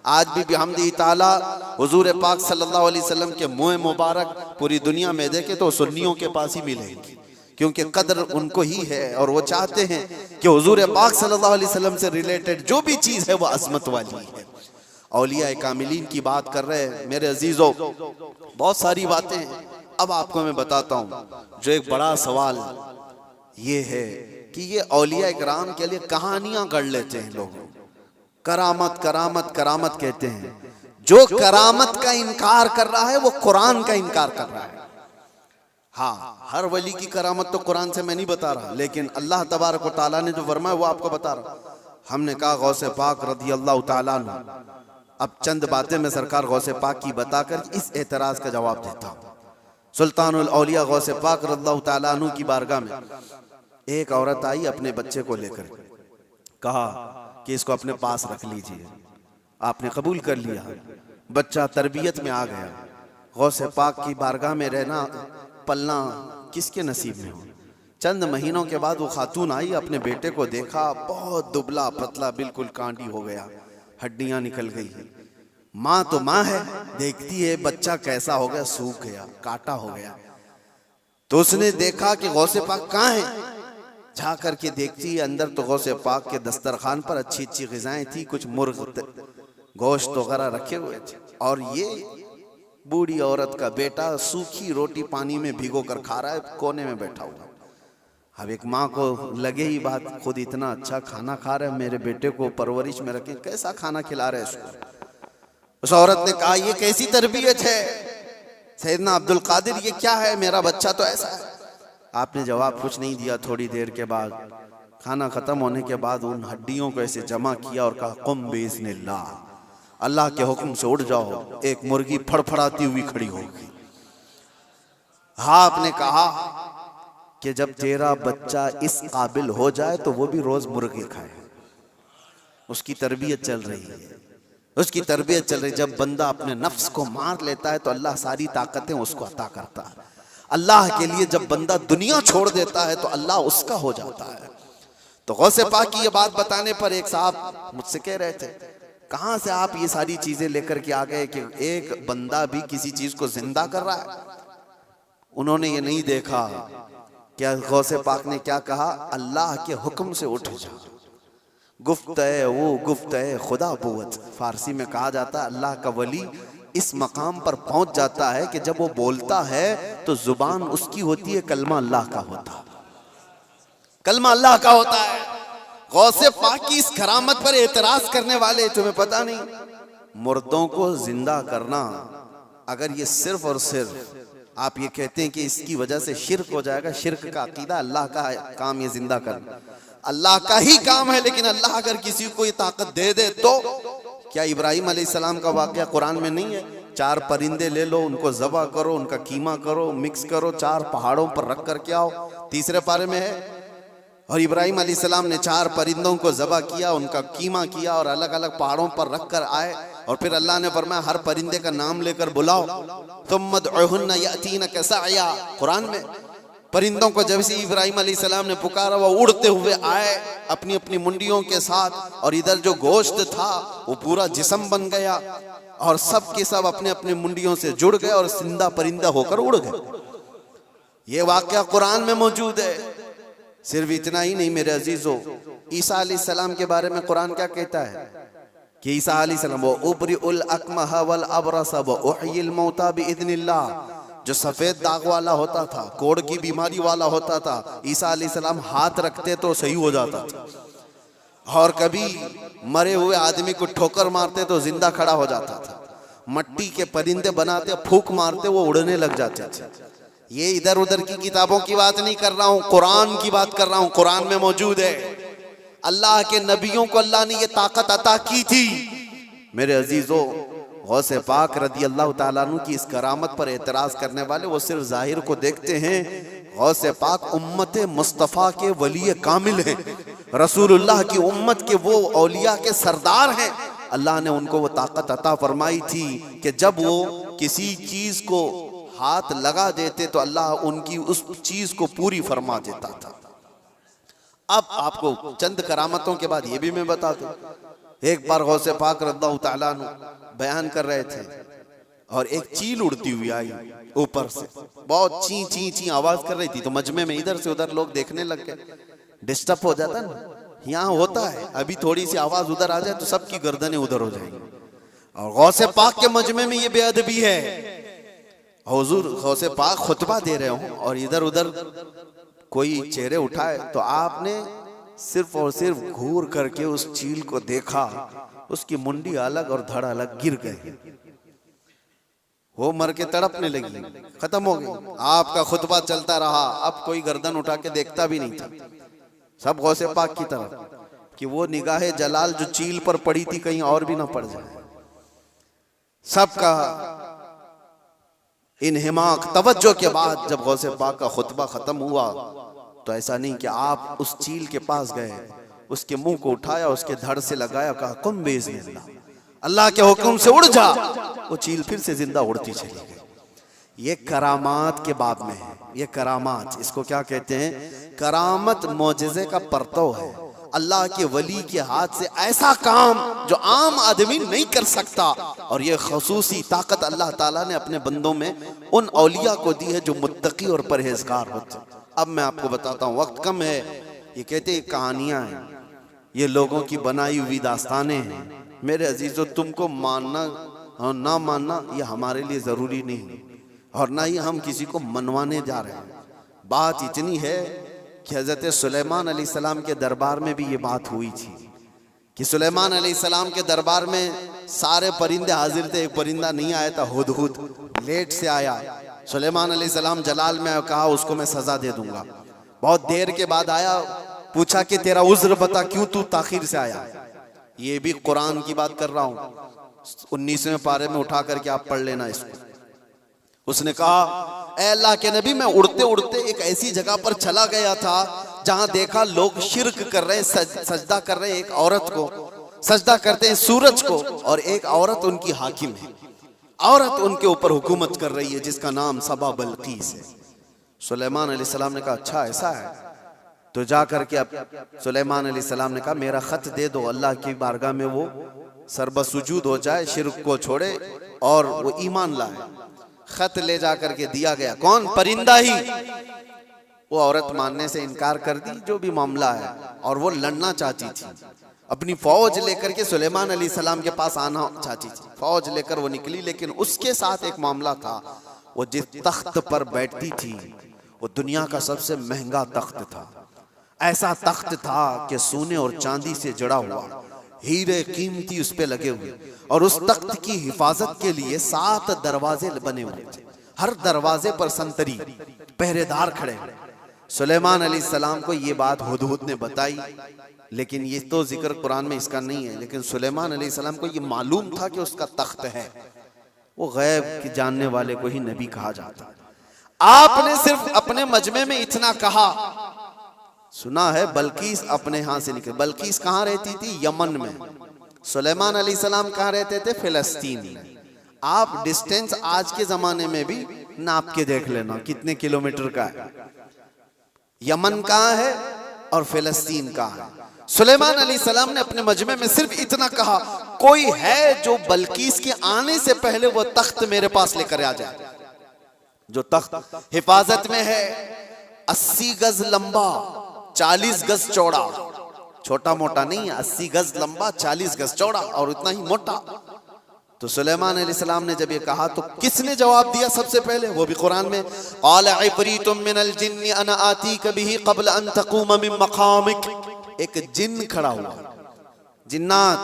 आज भी बिहम्दिही ताला हुजूर पाक सल्लल्लाहु अलैहि वसल्लम के मुँह मुबारक पूरी दुनिया में देखे तो सुन्नियों के पास ही मिलेंगी, क्योंकि कदर उनको ही है और वो चाहते हैं कि हुजूर पाक सल्लल्लाहु अलैहि वसल्लम से रिलेटेड जो भी चीज है वो अजमत वाली है। औलिया कामिलीन की बात कर रहे हैं मेरे अजीजों, बहुत सारी बातें हैं। अब आपको मैं बताता हूँ, जो एक बड़ा सवाल ये है कि ये औलिया इकराम के लिए कहानियां गढ़ लेते हैं लोग, करामत करामत करामत कहते हैं। जो करामत का इनकार कर रहा है वो कुरान का इनकार कर रहा है। हाँ, हर वली की करामत तो कुरान से मैं नहीं बता रहा, लेकिन अल्लाह तबारक व तआला ने जो फरमाया वो आपको बता रहा। हमने कहा गौसे पाक रज़ी अल्लाह तआला अन्हु, अब चंद बातें मैं सरकार गौसे पाक की बताकर इस एतराज का जवाब देता हूँ। सुल्तानुल औलिया गौसे पाक रज़ी अल्लाह तआला अन्हु की बारगाह में एक औरत आई, अपने बच्चे को लेकर कहा कि इसको अपने पास रख लीजिए। आपने कबूल कर लिया, बच्चा तरबियत में आ गया। गौसे पाक की बारगाह में रहना पलना किसके नसीब में हो। चंद महीनों के बाद वो खातून आई, अपने बेटे को देखा, बहुत दुबला पतला, बिल्कुल कांडी हो गया, हड्डियां निकल गई। माँ तो माँ है, देखती है बच्चा कैसा हो गया, सूख गया, काटा हो गया। तो उसने देखा कि गौसे पाक कहाँ है। जा करके देखती है अंदर तो गौसे पाक के दस्तरखान पर अच्छी अच्छी ग़िज़ाएं थी, कुछ मुर्ग गोश्त वगैरह रखे हुए थे, और ये बूढ़ी औरत का बेटा सूखी रोटी पानी में भिगो कर खा रहा है, कोने में बैठा हुआ। अब एक माँ को लगे ही बात, खुद इतना अच्छा खाना खा रहे हैं, मेरे बेटे को परवरिश में रखे, कैसा खाना खिला रहे इसको। उस औरत ने कहा ये कैसी तरबियत है सैयदना अब्दुल कादिर, ये क्या है, मेरा बच्चा तो ऐसा है। आपने जवाब कुछ नहीं दिया। थोड़ी देर के बाद, खाना खत्म होने के बाद, उन हड्डियों को ऐसे जमा किया और कहा कुम बिइज़्निल्लाह, अल्लाह के हुक्म से उड़ जाओ। एक मुर्गी फड़फड़ाती हुई खड़ी हो गई। हाँ, आपने कहा कि जब तेरा बच्चा इस काबिल हो जाए तो वो भी रोज मुर्गी खाए। उसकी तरबियत चल रही है, उसकी तरबियत चल रही है। जब बंदा अपने नफ्स को मार लेता है तो अल्लाह सारी ताकतें उसको अता करता है। अल्लाह के लिए जब बंदा दुनिया छोड़ देता है तो अल्लाह उसका हो जाता है। तो गौसे पाक की ये बात बताने पर एक साहब मुझसे कह रहे थे, कहाँ से आप ये सारी चीजें लेकर के आ गए कि एक बंदा भी किसी चीज को जिंदा कर रहा है। उन्होंने ये नहीं देखा क्या गौसे पाक ने क्या कहा, अल्लाह के हुक्म से उठ जा। गुफ्त-ए वो गुफ्त-ए खुदा बुवत, फारसी में कहा जाता है अल्लाह का वली इस मकाम पर पहुंच जाता है कि जब वो बोलता है तो जुबान उसकी होती है, कलमा अल्लाह का होता है, कलमा अल्लाह का होता है। गौसे पाक की इस करामत पर एतराज करने वाले, तुम्हें पता नहीं, मुर्दों को जिंदा करना, अगर ये सिर्फ और सिर्फ आप ये कहते हैं कि इसकी वजह से शिर्क हो जाएगा, शिर्क का अकीदा, अल्लाह का काम ये जिंदा करना अल्लाह का ही काम है। लेकिन अल्लाह अगर किसी को ये ताकत दे दे तो क्या इब्राहिम अलैहिस्सलाम का वाकया कुरान में नहीं है?
4 परिंदे ले लो, उनको ज़बह करो, उनका कीमा करो, मिक्स करो, 4 पहाड़ों पर रख करके आओ। तीसरे पारे में है। और इब्राहिम अलैहिस्सलाम ने 4 परिंदों को ज़बह किया, उनका कीमा किया और अलग अलग पहाड़ों पर रख कर आए। और फिर अल्लाह ने फरमाया हर परिंदे का नाम लेकर बुलाओ, तुम मदउहुन्ना यातीनका सअया। कुरान में परिंदों को जब से इब्राहिम अलैहिस्सलाम ने पुकारा वो उड़ते हुए आए अपनी अपनी मुंडियों के साथ, और इधर जो गोश्त था वो पूरा जिस्म बन गया और सब के सब अपने अपने मुंडियों से जुड़ गए और जिंदा परिंदा होकर उड़ गए। ये वाकया कुरान में मौजूद है। सिर्फ इतना ही नहीं मेरे अजीजों, ईसा अलैहिस्सलाम के बारे में कुरान क्या कहता है कि ईसा अलैहिस्सलाम वो उबरिउल अकमह वल अबरस व उहयिल मौता बिइज़्निल्लाह, जो सफेद दाग वाला होता था, कोढ़ की बीमारी वाला होता था, ईसा अलैहिस्सलाम हाथ रखते तो सही हो जाता था। और कभी मरे हुए आदमी को ठोकर मारते तो जिंदा खड़ा हो जाता था। मट्टी के परिंदे बनाते, फूंक मारते वो उड़ने लग जाते थे। ये इधर उधर की किताबों की बात नहीं कर रहा हूं, कुरान की बात कर रहा हूं। कुरान में मौजूद है। अल्लाह के नबियों को अल्लाह ने ये ताकत अता की थी। मेरे अजीजों, गौसे पाक रदी अल्लाह ताला अन्हु की इस करामत पर एतराज करने वाले वो सिर्फ जाहिर को देखते हैं। गौसे पाक उम्मत मुस्तफ़ा के वली कामिल हैं, रसूलुल्लाह की उम्मत के वो औलिया के सरदार हैं। अल्लाह ने उनको वो ताकत अता फरमाई थी कि जब वो किसी चीज को हाथ लगा देते तो अल्लाह उनकी उस चीज को पूरी फरमा देता था। अब आपको चंद करामतों के बाद ये भी मैं बता दूं। एक बार गौसे पाक रज़ियल्लाहु ताला अन्हु बयान कर रहे थे और एक चील उड़ती हुई आई ऊपर से, बहुत ची ची ची आवाज कर रही थी। तो मजमे में इधर से उधर लोग देखने लग गए। डिस्टर्ब हो जाता ना, यहाँ होता है, अभी थोड़ी सी आवाज उधर आ जाए तो सबकी गर्दनें उधर हो जाएंगी। और गौसे पाक के मजमे में ये बेअदबी है। हुजूर गौसे पाक खुतबा दे रहे हो और इधर उधर कोई चेहरे उठाए तो आपने सिर्फ और सिर्फ घूर करके उस चील को देखा, उसकी मुंडी अलग और धड़ अलग गिर गए, वो मर के तड़पने लगी, खत्म हो गई। आपका खुतबा चलता रहा, अब कोई गर्दन उठा के देखता भी नहीं था, सब गौसे पाक की तरफ कि वो निगाहे जलाल जो चील पर पड़ी थी कहीं और भी ना पड़ जाए। सबका इन्हिमाक तवज्जो के बाद जब गौसे पाक का खुतबा खत्म हुआ तो ऐसा नहीं कि आप उस चील के पास गए, उसके मुंह को उठाया, उसके धड़ से लगाया, कहा कुम बिइज़्निल्लाह, अल्लाह के हुक्म से उड़ जा। वो चील फिर से जिंदा उड़ती चली गई। ये करामात के बाब में है। ये करामात, इसको क्या कहते हैं? करामत मौजिज़े का परतव है। अल्लाह के वली के हाथ से ऐसा काम जो आम आदमी नहीं कर सकता, और ये खसूसी ताकत अल्लाह ताला ने अपने बंदों में उन औलिया को दी है जो मुत्तकी और परहेजगार होते। अब मैं आपको बताता हूँ, वक्त कम है। ये कहते हैं कहानियां हैं, ये लोगों की बनाई हुई दास्तानें हैं। मेरे अजीजों, तुमको मानना और ना मानना ये हमारे लिए जरूरी नहीं, और ना ही हम किसी को मनवाने जा रहे हैं। बात इतनी है कि हजरत सुलेमान अलैहिस्सलाम के दरबार में भी ये बात हुई थी कि सुलेमान अलैहिस्सलाम के दरबार में सारे परिंदे हाजिर थे, एक परिंदा नहीं आया था, हुदहुद लेट से आया। सुलेमान अलैहिस्सलाम जलाल में कहा उसको मैं सजा दे दूंगा। बहुत देर के बाद आया, पूछा कि तेरा उज्र बता, क्यों तू ताखिर से आया। ये भी कुरान की बात कर रहा हूं, 19वें पारे में उठा करके आप पढ़ लेना इसको। उसने कहा ऐ अल्लाह के नबी, मैं उड़ते उड़ते एक ऐसी जगह पर चला गया था जहां देखा लोग शिर्क कर रहे हैं, सजदा कर रहे हैं एक औरत को, सजदा करते हैं सूरज को, और एक औरत उनकी हाकिम है, औरत उनके ऊपर हुकूमत कर रही है जिसका नाम सबा बल्कीस है। सुलेमान अलैहिस्सलाम ने कहा अच्छा ऐसा है, तो जा करके अब सुलेमान अलैहिस्सलाम ने कहा मेरा खत दे दो, अल्लाह की बारगाह में वो सरबसुजूद हो जाए, शिर्क को छोड़े और वो ईमान लाए। खत ले जा करके दिया गया, कौन? परिंदा ही। वो औरत मानने से इनकार कर दी, जो भी मामला है, और वो लड़ना चाहती थी, अपनी फौज लेकर के सुलेमान अलैहिस्सलाम के पास आना चाहती थी। फौज लेकर वो निकली, लेकिन उसके साथ एक मामला था। वो जिस तख्त पर बैठती थी वो दुनिया का सबसे महंगा तख्त था। ऐसा तख्त था कि सोने और चांदी से जड़ा हुआ, हीरे कीमती उस पे लगे हुए, और उस तख्त की हिफाजत के लिए 7 दरवाजे बने हुए थे। हर दरवाजे पर संतरी पहरेदार खड़े हैं। सुलेमान अलैहिस्सलाम को ये बात हुदहुद ने बताई, लेकिन ये तो जिक्र कुरान में इसका नहीं है। लेकिन सुलेमान अलैहिस्सलाम को ये मालूम था कि उसका तख्त है,
वो गैब के जानने वाले को ही नबी कहा जाता है। आपने सिर्फ अपने मजमे में इतना कहा, सुना है बल्कीस अपने यहां से निकले। बल्कीस कहां रहती थी? यमन में। सुलेमान अलैहिस्सलाम कहां रहते थे? फिलिस्तीन में। आप डिस्टेंस आज के जमाने में भी नाप के देख लेना कितने किलोमीटर का है। यमन कहां है और फिलिस्तीन कहां है। सुलेमान अलैहिस्सलाम ने अपने मजमे में सिर्फ इतना कहा, कोई है जो बल्कीस के आने से पहले वो तख्त मेरे पास लेकर आ जाए। जो तख्त हिफाजत में है, 80 गज लंबा, 40 गज चौड़ा, छोटा मोटा नहीं, 80 गज लंबा, 40 गज चौड़ा और उतना ही मोटा। तो सुलेमान अलैहिस्सलाम ने जब ये कहा तो किसने जवाब दिया सबसे पहले? वो भी कुरान में, क़ाल इफ़रीतुम मिनल जिन्नि अना आतीक बिही क़ब्ल अन तक़ूम मिन मक़ामिक। एक जिन खड़ा हुआ, जिन्नात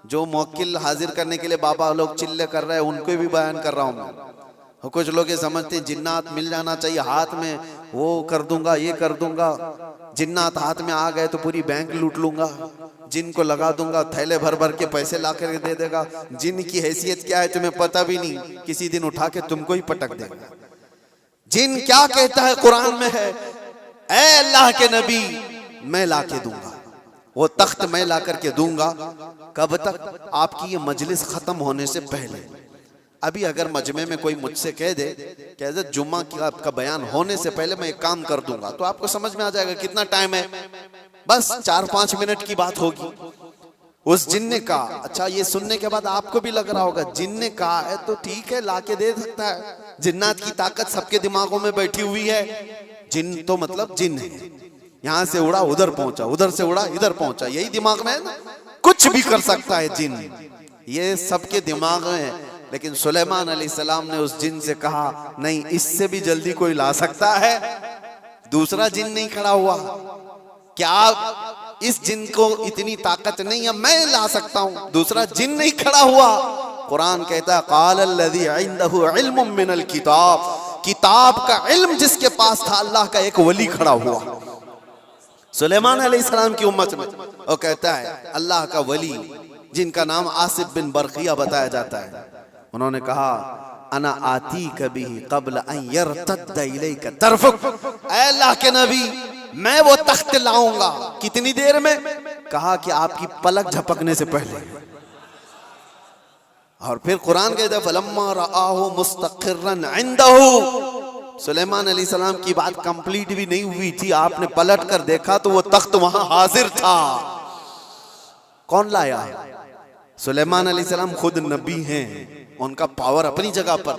जो मुवक्किल हाजिर करने के लिए बाबा लोग चिल्ले कर रहे हैं, उनको भी बयान कर रहा हूं मैं। कुछ लोग ये समझते हैं जिन्नात मिल जाना चाहिए, हाथ में वो कर दूंगा, ये कर दूंगा। जिन्नात हाथ में आ गए तो पूरी बैंक लूट लूंगा, जिन को लगा दूंगा, थैले भर भर के पैसे ला कर दे देगा। जिन की हैसियत क्या है तुम्हें पता भी नहीं, किसी दिन उठा के तुमको ही पटक देगा। जिन क्या कहता है कुरान में है, ऐ अल्लाह के नबी मैं ला के दूंगा, वो तख्त मैं ला करके दूंगा। कब तक? आपकी ये मजलिस खत्म होने से पहले। अभी अगर मजमे में कोई मुझसे कह दे कि हज़रत जुम्मा का आपका बयान होने से पहले मैं एक काम कर दूंगा, तो आपको समझ में आ जाएगा कितना टाइम है। बस 4-5 मिनट की बात होगी। उस जिन ने कहा, अच्छा ये सुनने के बाद आपको भी लग रहा होगा जिन ने कहा है तो ठीक है, ला के दे सकता है। जिन्नात की ताकत सबके दिमागों में बैठी हुई है। जिन तो मतलब जिन है, यहां से उड़ा उधर पहुंचा, उधर से उड़ा इधर पहुंचा, यही दिमाग में है ना। कुछ भी कर सकता है जिन, ये सबके दिमाग में है। लेकिन सुलेमान अलैहिस्सलाम ने उस जिन से कहा, नहीं, इससे भी जल्दी कोई ला सकता है। दूसरा जिन नहीं खड़ा हुआ, क्या इस जिन को इतनी ताकत नहीं है, मैं ला सकता हूं। दूसरा जिन नहीं खड़ा हुआ। कुरान कहता है, क़ाल अल्लज़ी इंदहु इल्मुम मिनल किताब, किताब का इल्म जिसके पास था, अल्लाह का एक वली खड़ा हुआ सुलेमान अलैहिस्सलाम की उम्मत में। वो कहता है अल्लाह का वली, जिनका नाम आसिफ बिन बरकिया बताया जाता है, उन्होंने कहा, अना आती कभी क़ब्ल अन यरतद्द इलैका तरफुक। ऐ अल्लाह के नबी मैं वो तख्त लाऊंगा। कितनी देर में? कहा कि आपकी पलक झपकने से पहले। और फिर कुरान कहता है, फलम्मा रआहु मुस्तक़िर्रन इंदहु। सुलेमान अलैहिस्सलाम की बात कंप्लीट भी नहीं हुई थी, आपने पलट कर देखा तो वो तख्त वहां हाजिर था। कौन लाया? सुलेमान अलैहिस्सलाम खुद नबी हैं, उनका पावर अपनी जगह पर,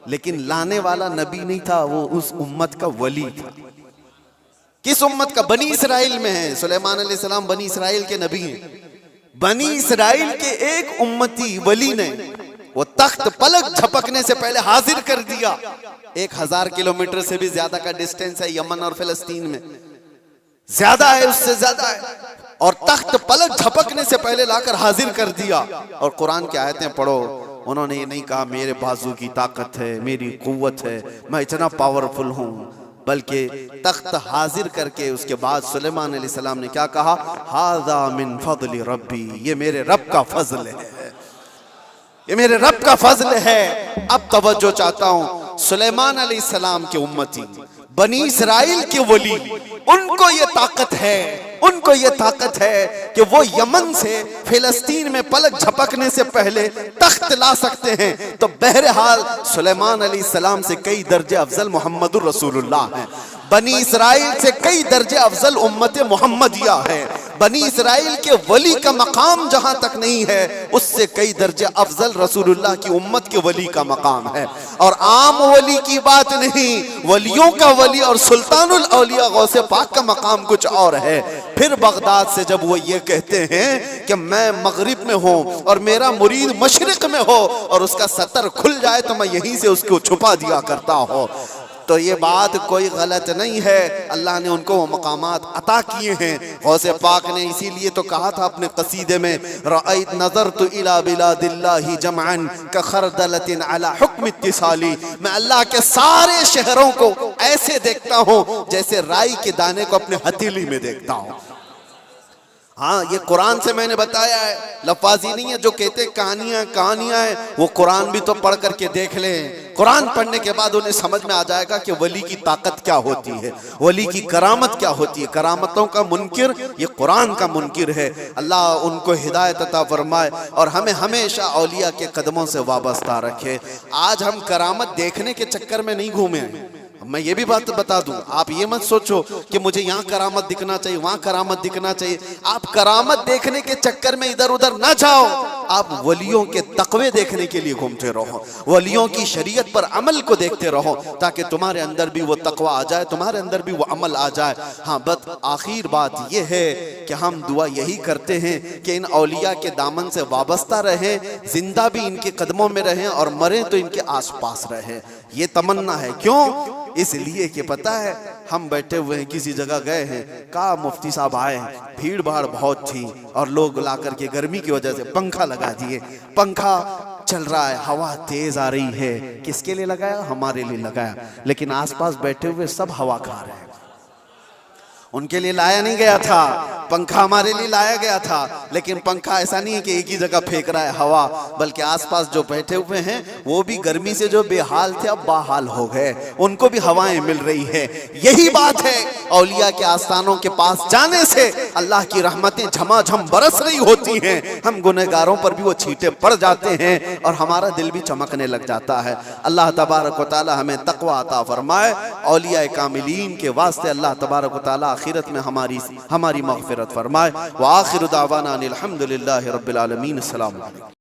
लेकिन लाने वाला नबी नहीं था, वो उस उम्मत का वली था। किस उम्मत का? बनी इसराइल में है। सुलेमान अलैहिस्सलाम बनी इसराइल के नबी हैं। बनी इसराइल के एक उम्मती वली ने वो तख्त पलक झपकने से पहले हाजिर कर दिया। 1000 किलोमीटर से भी ज्यादा का डिस्टेंस है यमन और फिलिस्तीन में, ज्यादा है, उससे ज्यादा है। और तख्त पलक झपकने से पहले लाकर हाजिर कर दिया। और कुरान की आयतें पढ़ो, उन्होंने ये नहीं कहा मेरे बाजू की ताकत है, मेरी कुव्वत है, मैं इतना पावरफुल हूं, बल्कि तख्त हाजिर करके उसके बाद सुलेमान अलैहिस्सलाम ने क्या कहा? हाज़ा मिन फज़्ल रब्बी, ये मेरे रब का फजल है, ये मेरे रब का फजल है। अब तवज्जो चाहता हूं, सुलेमान अलैहिस्सलाम के उम्मती बनी इसराइल के वली, उनको ये ताकत है, उनको ये ताकत है कि वो यमन से फिलिस्तीन में पलक झपकने से पहले तख्त ला सकते हैं। तो बहरहाल सुलेमान अलैहिस्सलाम से कई दर्जे अफजल मोहम्मदुर रसूलुल्लाह हैं। बनी इसराइल से कई दर्जे अफजल उम्मत मोहम्मदिया है। बनी इसराइल के वली का मकाम जहां तक नहीं है, उससे कई दर्जे अफजल रसूलुल्लाह की उम्मत के वली का मकाम है। और आम वली की बात नहीं, वलियों का वली और सुल्तानुल औलिया गौसे पाक का मकाम कुछ और है। फिर बगदाद से जब वो ये कहते हैं कि मैं मगरिब में हूं और मेरा मुरीद मशरिक में हो और उसका सतर खुल जाए तो मैं यहीं से उसको छुपा दिया करता हूं, तो ये बात कोई गलत नहीं है। अल्लाह ने उनको वो मकामात अता किए हैं। गौसे पाक ने इसीलिए तो कहा था अपने कसीदे में, रअयत नज़रतु इला बिलादिल्लाहि जमअन का खरदलतिन अला हुक्म इत्तिसाली, मैं अल्लाह के सारे शहरों को ऐसे देखता हूँ जैसे राई के दाने को अपने हथेली में देखता हूँ। हाँ, ये कुरान से मैंने बताया है, लफाजी नहीं है। जो कहते कहानियां कहानियां हैं, वो कुरान भी तो पढ़ करके देख लें। कुरान पढ़ने के बाद उन्हें समझ में आ जाएगा कि वली की ताकत क्या होती है, वली की करामत क्या होती है। करामतों का मुनकिर ये कुरान का मुनकिर है। अल्लाह उनको हिदायत अता फरमाए और हमें हमेशा औलिया के कदमों से वाबस्ता रखे। आज हम करामत देखने के चक्कर में नहीं घूमे। मैं ये भी बात बता दूं, आप ये मत सोचो कि मुझे यहाँ करामत दिखना चाहिए, वहां करामत दिखना चाहिए। आप करामत देखने के चक्कर में इधर उधर ना जाओ। आप वलियों के तकवे देखने के लिए घूमते रहो, वलियों की शरीयत पर अमल को देखते रहो, ताकि तुम्हारे अंदर भी वो तकवा आ जाए, तुम्हारे अंदर भी वो अमल आ जाए। हाँ, बस आखिर बात ये है कि हम दुआ यही करते हैं कि इन औलिया के दामन से वाबस्ता रहें, जिंदा भी इनके कदमों में रहें और मरें तो इनके आसपास रहें। ये तमन्ना है। क्यों? इसलिए कि पता है हम बैठे हुए हैं, किसी जगह गए हैं, कहा मुफ्ती साहब आए, भीड़ भाड़ बहुत थी और लोग ला करके गर्मी की वजह से पंखा लगा दिए। पंखा चल रहा है, हवा तेज आ रही है। किसके लिए लगाया? हमारे लिए लगाया। लेकिन आसपास बैठे हुए सब हवा खा रहे हैं। उनके लिए लाया नहीं गया था पंखा, हमारे लिए लाया गया था। लेकिन पंखा ऐसा नहीं है कि एक ही जगह फेंक रहा है हवा, बल्कि आसपास जो बैठे हुए हैं वो भी गर्मी से जो बेहाल थे अब बाहाल हो गए, उनको भी हवाएं मिल रही है। यही बात है, औलिया के आस्थानों के पास जाने से अल्लाह की रहमतें झमाझम बरस रही होती हैं। हम गुनहगारों पर भी वो छींटे पड़ जाते हैं और हमारा दिल भी चमकने लग जाता है। अल्लाह तबारक व तआला हमें तकवा अता फरमाए। औलिया कामिलीन के वास्ते अल्लाह तबारक व तआला आखिरत में हमारी मग़फ़िरत फरमाए। व आखिरु दावाना अनिल हम्दुलिल्लाहि रब्बिल आलमीन। अस्सलामु अलैकुम।